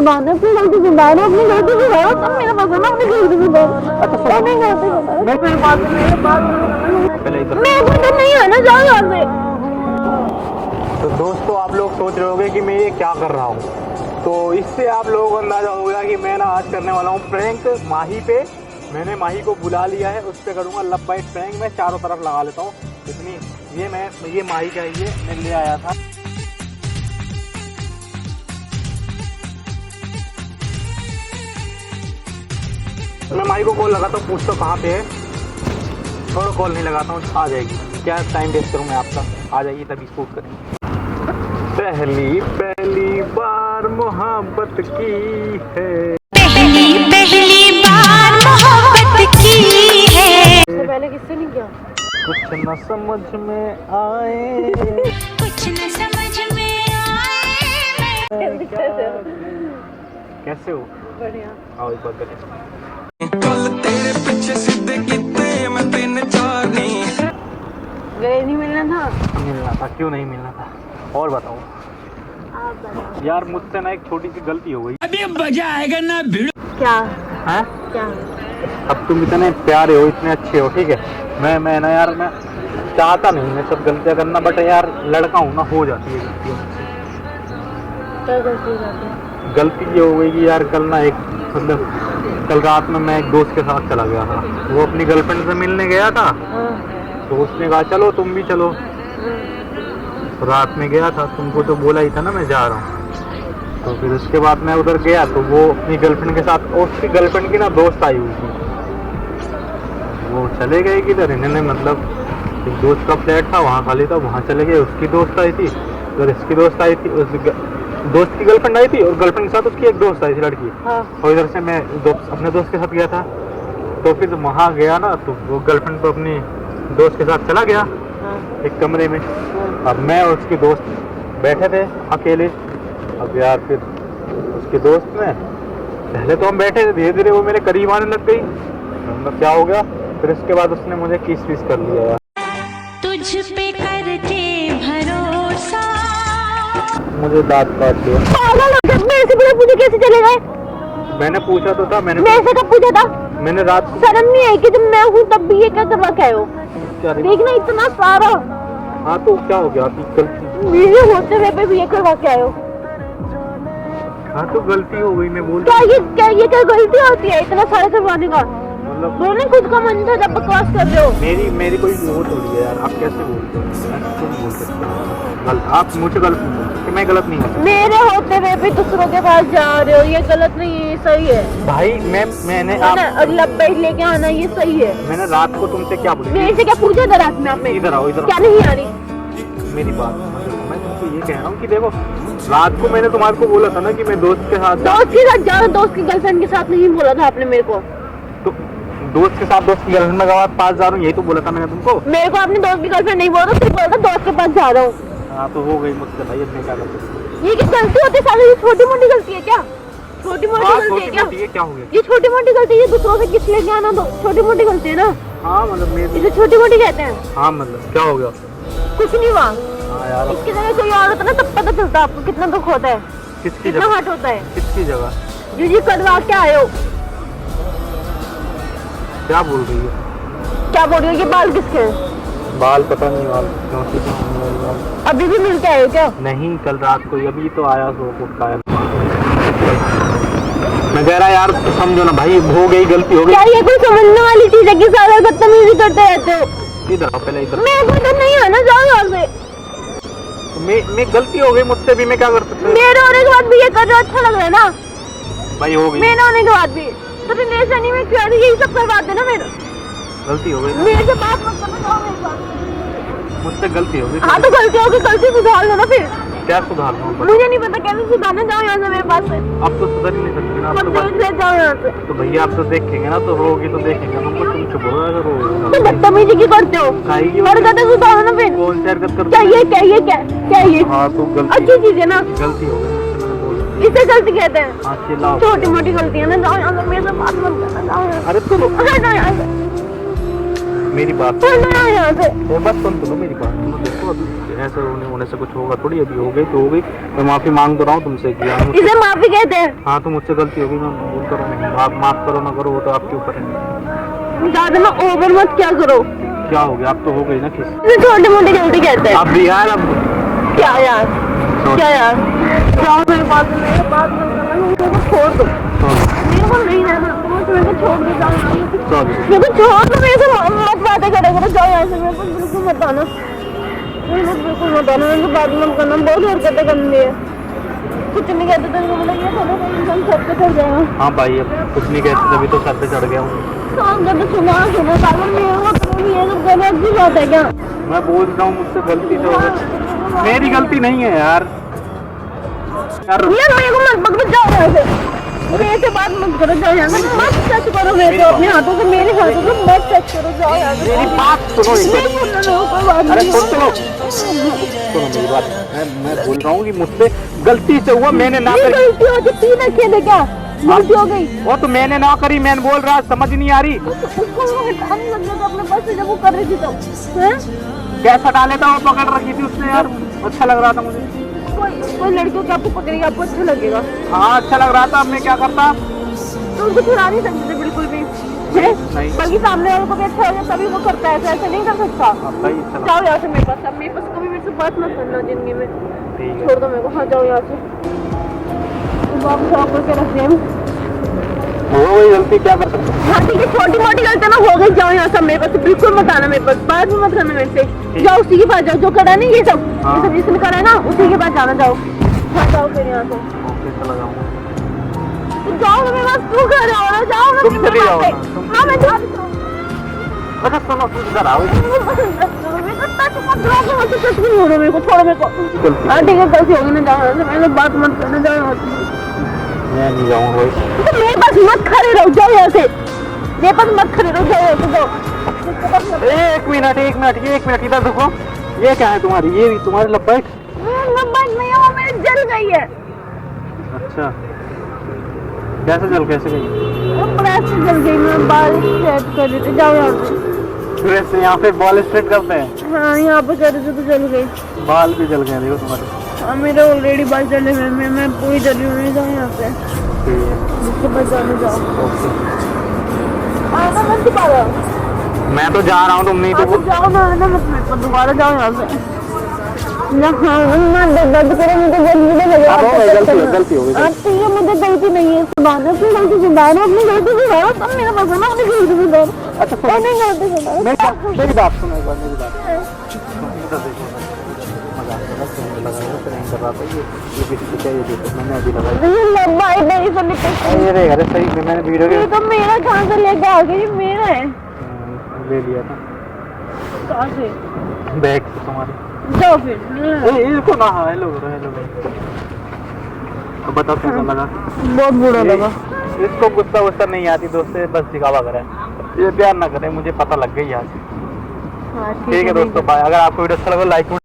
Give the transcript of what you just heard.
मैंने अपनी गलती सुधारो, अपनी गलती सुधारो, तब मेरा मसला अपनी गलती सुधारो। अच्छा नहीं गलती मैं फिर बात मैं तो नहीं है ना, जाओ यहाँ से। तो दोस्तों आप लोग सोच रहे होंगे कि मैं ये क्या कर रहा हूँ, तो इससे आप लोगों को अंदाजा हो गया कि मैं ना आज करने वाला हूँ प्रैंक माही पे। मैंने माही को बुला लिया है, उस पर करूँगा लव बाइट प्रैंक। मैं चारों तरफ लगा लेता हूँ इतनी। ये माही का ही मैं ले आया था। मैं माही को कॉल लगाता हूँ, पूछता हूँ कहाँ पे है। थोड़ा कॉल नहीं लगाता हूँ, आ जाएगी। क्या टाइम वेस्ट करूँ मैं आपका, आ जाएगी तभी शूट करेंगे। पहली बार मोहब्बत की है, पहली बार मोहब्बत की है। इससे पहले किससे नहीं किया? कुछ न समझ में आए, कुछ न समझ में आए। कैसे हो? बढ़िया। आओ एक बात करें। कल तेरे पीछे सीधे कितने मैं तीन चार नहीं गए नहीं मिलना था? मिलना था, क्यों नहीं मिलना था? और बताओ। आप बताओ। यार मुझसे ना एक छोटी सी गलती हो गई। अभी मजा आएगा ना भिड़। क्या हैं? क्या? अब तुम इतने प्यारे हो, इतने अच्छे हो, ठीक है। मैं ना यार, मैं चाहता नहीं मैं सब गलतियां करना, बट यार लड़का हूँ ना, हो जाती है गलतियां मुझसे। क्या गलती हो जाती है? गलती ये हो गई कि यार कल ना एक मतलब कल रात में मैं एक दोस्त के साथ चला गया था। वो अपनी गर्लफ्रेंड से मिलने गया था, तो उसने कहा चलो तुम भी चलो। तो रात में गया था, तुमको तो बोला ही था ना मैं जा रहा हूँ। तो फिर उसके बाद मैं उधर गया तो वो अपनी गर्लफ्रेंड के साथ, और उसकी गर्लफ्रेंड की ना दोस्त आई हुई थी। वो चले गए किधर, इन्होंने मतलब एक दोस्त का फ्लैट था वहाँ खाली था, वहाँ चले गए। उसकी दोस्त आई थी, उधर इसकी दोस्त आई थी, उस दोस्त की गर्लफ्रेंड आई थी, और गर्लफ्रेंड के साथ उसकी एक दोस्त आई थी लड़की। हाँ। और इधर से मैं अपने दोस्त के साथ गया था। तो फिर वहाँ गया ना, तो वो गर्लफ्रेंड तो अपनी दोस्त के साथ चला गया एक कमरे में। अब मैं और उसके दोस्त बैठे थे अकेले। अब यार फिर उसके दोस्त में पहले तो हम बैठे थे, धीरे धीरे वो मेरे करीब आने लग गई। मतलब क्या हो गया, फिर उसके बाद उसने मुझे किस विस कर लिया यार। तुझ पे करके भरोसा। मुझे दांत काट लिया। पागल हो गया, मेरे से बिना पूछे कैसे चले गए? मैंने पूछा तो था, मेरे से कब पूछा था? मैंने रात को शर्म नहीं आई कि जब मैं हूँ तब भी ये क्या करवा के आए हो? क्या देखना इतना सारा। हाँ तो क्या हो गया, आपकी गलती। मेरे होते हुए पे भी ये करवा के आए हो? हाँ तो गलती हो गई, मैं बोल क्या क्या गलती होती है इतना सारे करवाने का? मतलब बोलने खुद का मन था जब बकवास कर रहे हो। मेरी कोई वो थोड़ी है यार, आप कैसे बोलते हो? ऐसे क्यों बोल सकते हो? गलत, आप मुझे गलत नहीं बोलते कि मैं गलत नहीं हूँ। मेरे होते हुए भी दूसरों के पास जा रहे हो, ये गलत नहीं है, ये सही है। भाई मैंने और लब्बैक लेके आना ये सही है। मैंने रात को तुमसे क्या बोला? मेरे से क्या पूछा था रात में आपने? इधर आओ, इधर क्या आओ। नहीं आ रही? मेरी बात मतलब मैं तुमको ये कह रहा हूँ कि देखो, रात को मैंने तुम्हारे को बोला था ना कि मैं दोस्त के साथ दोस्त के साथ जाओ, दोस्त की गर्लफ्रेंड के साथ नहीं बोला था आपने मेरे को? तो दोस्त के साथ दोस्त की गर्लफ्रेंड के पास जा रहा हूँ, यही तो बोला था मैंने तुमको। मेरे को आपने दोस्त की गर्लफ्रेंड नहीं बोला, सिर्फ बोला था दोस्त के पास जा रहा हूँ। हाँ तो हो गई मुझसे भाई, अब मैं क्या कर सकता हूँ? ये क्या गलती होती है सारी? ये छोटी मोटी गलती है क्या? छोटी मोटी गलती है क्या? क्या हो गया? ये छोटी मोटी गलती है, दूसरों से किस लेके आना, तो छोटी मोटी गलती है ना? हाँ मतलब मेरी, इसे छोटी मोटी कहते हैं। हाँ मतलब क्या हो गया? कुछ नहीं हुआ। हाँ यार, इसकी जगह कोई और होता ना तब पता चलता आपको कितना दुख होता है, किसकी कितना जगह? हर्ट होता है। किसकी जगह? जी करवा के आए हो? क्या बोल रही है? क्या बोल रही हो? ये बाल किसके हैं? बाल पता नहीं, बाल अभी भी मिल के आए हो क्या? नहीं, कल रात को अभी तो आया सो को खाया। मैं कह रहा यार समझो ना भाई, हो गई गलती हो गई। क्या ये कोई समझने वाली चीज है कि सारा बदतमीजी करते रहते हो? इधर आओ पहले, इधर। मैं को तो नहीं है ना, जाओ यहाँ से। मैं गलती हो गई मुझसे भी, मैं क्या कर सकता हूँ? मेरे होने के बाद भी ये कर रहे हो, अच्छा लग रहा है ना? भाई हो गई, मेरे होने के बाद भी तो रिलेशन में क्या यही सब करवाते ना मेरे? गलती हो गई ना, मेरे से बात मत करना, जाओ मेरे पास। मुझसे गलती हो गई। हाँ तो गलती होगी, गलती सुधार लो ना फिर। क्या सुधार लूँ? मुझे नहीं पता कैसे सुधारना, जाओ यहाँ से मेरे पास से। अब तो सुधर ही नहीं सकती ना, अब सब तो देख ले, जाओ यहाँ से। तो भैया आप तो देखेंगे ना, तो रोगी तो देखेंगे हमको, तुम चुप हो अगर तो रोगी। बदतमीजी क्यों करते हो? काहे की हरकतें सुधारो ना फिर। कौन सी हरकत कर? क्या ये हाँ तो गलती, अच्छी चीज है ना? गलती हो गई मुझसे, मैंने बोल दिया। इसे गलती कहते हैं? हाँ चिल्लाओ। छोटी मोटी गलती है ना, जाओ यहाँ से, मेरे से बात मत करना, जाओ यहाँ से। अरे तो जाओ यहाँ से। मेरी बात चलो यहाँ से। ये बस सुनो मेरी बात सुनो। देखो अभी ऐसे होने से कुछ होगा थोड़ी, अभी हो गई तो हो गई। मैं माफी मांग तो रहा हूँ तुमसे कि हाँ इसे माफी कहते हैं। हाँ तो मुझसे गलती होगी, मैं भूल करूँ, आप माफ करो ना करो वो तो आपके ऊपर है। ज्यादा ना ओवर मत क्या करो। क्या हो गया, अब तो हो गई ना किस। इसे छोटी मोटी गलती कहते हैं। अब भी यार अब क्या यार क्या यार, जाओ मेरे बात में, मेरे बात मत करना, मेरे को छोड़ दो, मेरे को नहीं रहना, तुम मेरे को छोड़ दो, जाओ मेरे को छोड़ दो, मेरे से मत बातें करे करो, जाओ यहाँ से, मेरे को बिल्कुल मत आना, मेरे को बिल्कुल मत आना, मेरे को बात मत करना, बहुत हरकतें करनी है। कुछ नहीं कहते तो इनको बोला ये थोड़ा सा इंसान सर पे चढ़ जाएगा। हाँ भाई अब कुछ नहीं कहते तभी तो सर पे चढ़ गया हूँ। काम करते सुना सुना पागल मेरे को, तुम ये सब गलत की बात है क्या? मैं बोल रहा हूँ मुझसे गलती तो हो गई, मेरी गलती नहीं है यार। यार मेरे को मत पकड़ो, जाओ यहाँ से, मेरे से बात मत करो, जाओ यहाँ से, मत टच करो मेरे को अपने हाथों से, मेरे हाथों से मत टच करो, जाओ यहाँ से। मेरी बात सुनो एक नहीं बोलना मेरे को, कोई बात अरे नहीं। सुनो मेरी बात, मैं बोल रहा हूँ कि मुझसे गलती से हुआ, मैंने ना नहीं करी। गलती हो तो तीन अच्छे थे क्या? गलती हो गई वो तो मैंने ना करी, मैंने बोल रहा समझ नहीं आ रही। उसको हटाने लग गया था अपने पास से जब वो कर रही थी तो, हैं? कैसा डाले था वो पकड़ रखी थी उसने यार, अच्छा लग रहा था मुझे। कोई लड़कियों को आपको पकड़ेगा, आपको अच्छा लगेगा, हाँ अच्छा लग रहा था, अब मैं क्या करता। तो उनको छुड़ा नहीं सकते थे बिल्कुल भी, हैं? नहीं। बल्कि सामने वाले को भी अच्छा लगे तभी वो करता है, ऐसा नहीं कर सकता। हाँ भाई चलो जाओ यहाँ से मेरे पास, अब मेरे पास कभी मेरे से बात मत करना जिंदगी में, ठीक है। छोड़ दो मेरे को, हाँ जाओ यहाँ से, वापस ऑफ करके रख दिया। हो गई गलती, क्या कर सकते। हाँ ठीक है, छोटी मोटी गलती ना हो गई, जाओ यहाँ से, मेरे पास बिल्कुल मत आना, मेरे पास बात भी मत करना मेरे से, जाओ उसी के पास जाओ जो करा नहीं ये सब, हाँ। ये सब जिसने करा है ना उसी के पास जाना, जाओ हाँ जाओ फिर यहाँ से, ओके चला जाऊँगा। तो जाओ ना मेरे पास, तू कर रहा हो ना, जाओ ना तुम मेरे चली जाओ पास ना, से। तुम हाँ मैं जा रही हूँ। अच्छा सुनो तुम इधर आओ। मेरे को टच मत करो, मत टच नहीं हो रहा मेरे को, छोड़ो मेरे को। गलती हाँ ठीक है, गलती होगी ना, जाओ यहाँ से, मेरे से बात मत करना, जाओ यहाँ से। मैं नहीं जाऊँगा भाई। तो मेरे पास मत खड़े रहो, जाओ यहाँ से, मेरे पास मत खड़े रहो, जाओ यहाँ से, जाओ। एक मिनट इधर देखो, ये क्या है तुम्हारी, ये तुम्हारी लपेट। नंबर नहीं है, वो मेरी जल गई है, अच्छा कैसे गई। वो प्रेस से जल गई, मैं बाल स्ट्रेट कर रही थी, जाओ यहाँ से। फिर से यहाँ पे बॉल स्ट्रेट करते हैं, हाँ यहाँ पे कर रही थी तो जल गई। बाल भी जल गए देखो तुम्हारे। हाँ मेरे ऑलरेडी बाल जले हुए हैं, मैं पूरी जली हुई, जाओ यहाँ से, ठीक है जिसके पास जाने जाओ। ओके। आना मत दोबारा, मैं तो जा रहा हूँ, तुम नहीं तो तो जाओ ना, आना मत मेरे पास दोबारा, जाओ यहाँ से। हाँ दर्द करो, मुझे जल्दी नहीं लगे। अब हो गई, गलती हो गई। अब तो ये मुझे गलती नहीं है, सुधारो अपनी गलती, सुधारो अपनी गलती, सुधारो, तब मेरा मजा ना अपनी गलती सुधारो। अच्छा सुनो, नहीं गलती सुधारो। मेरी बात सुनो एक बार, मेरी बात इधर देखो। मजाक कर रहा था, मुझे लगा था ट्रेन कर रहा था, ये किसी को चाहिए देखो, मैंने अभी लगाई। ये लंबा है, नहीं से निकल, ये रे अरे सही में मैंने वीडियो ये तो मेरा कहाँ से लेके आ गई, ये मेरा है। ले लिया था कहाँ से? बैग से तुम्हारे। जाओ फिर। इसको ना हेलो तो बताओ कैसा लगा। बहुत बुरा लगा। इसको गुस्सा नहीं आती दोस्त से, बस दिखावा करे, ये प्यार ना करे, मुझे पता लग गई आज। हाँ ठीक है दोस्तों, बाय। अगर आपको वीडियो अच्छा लगा लाइक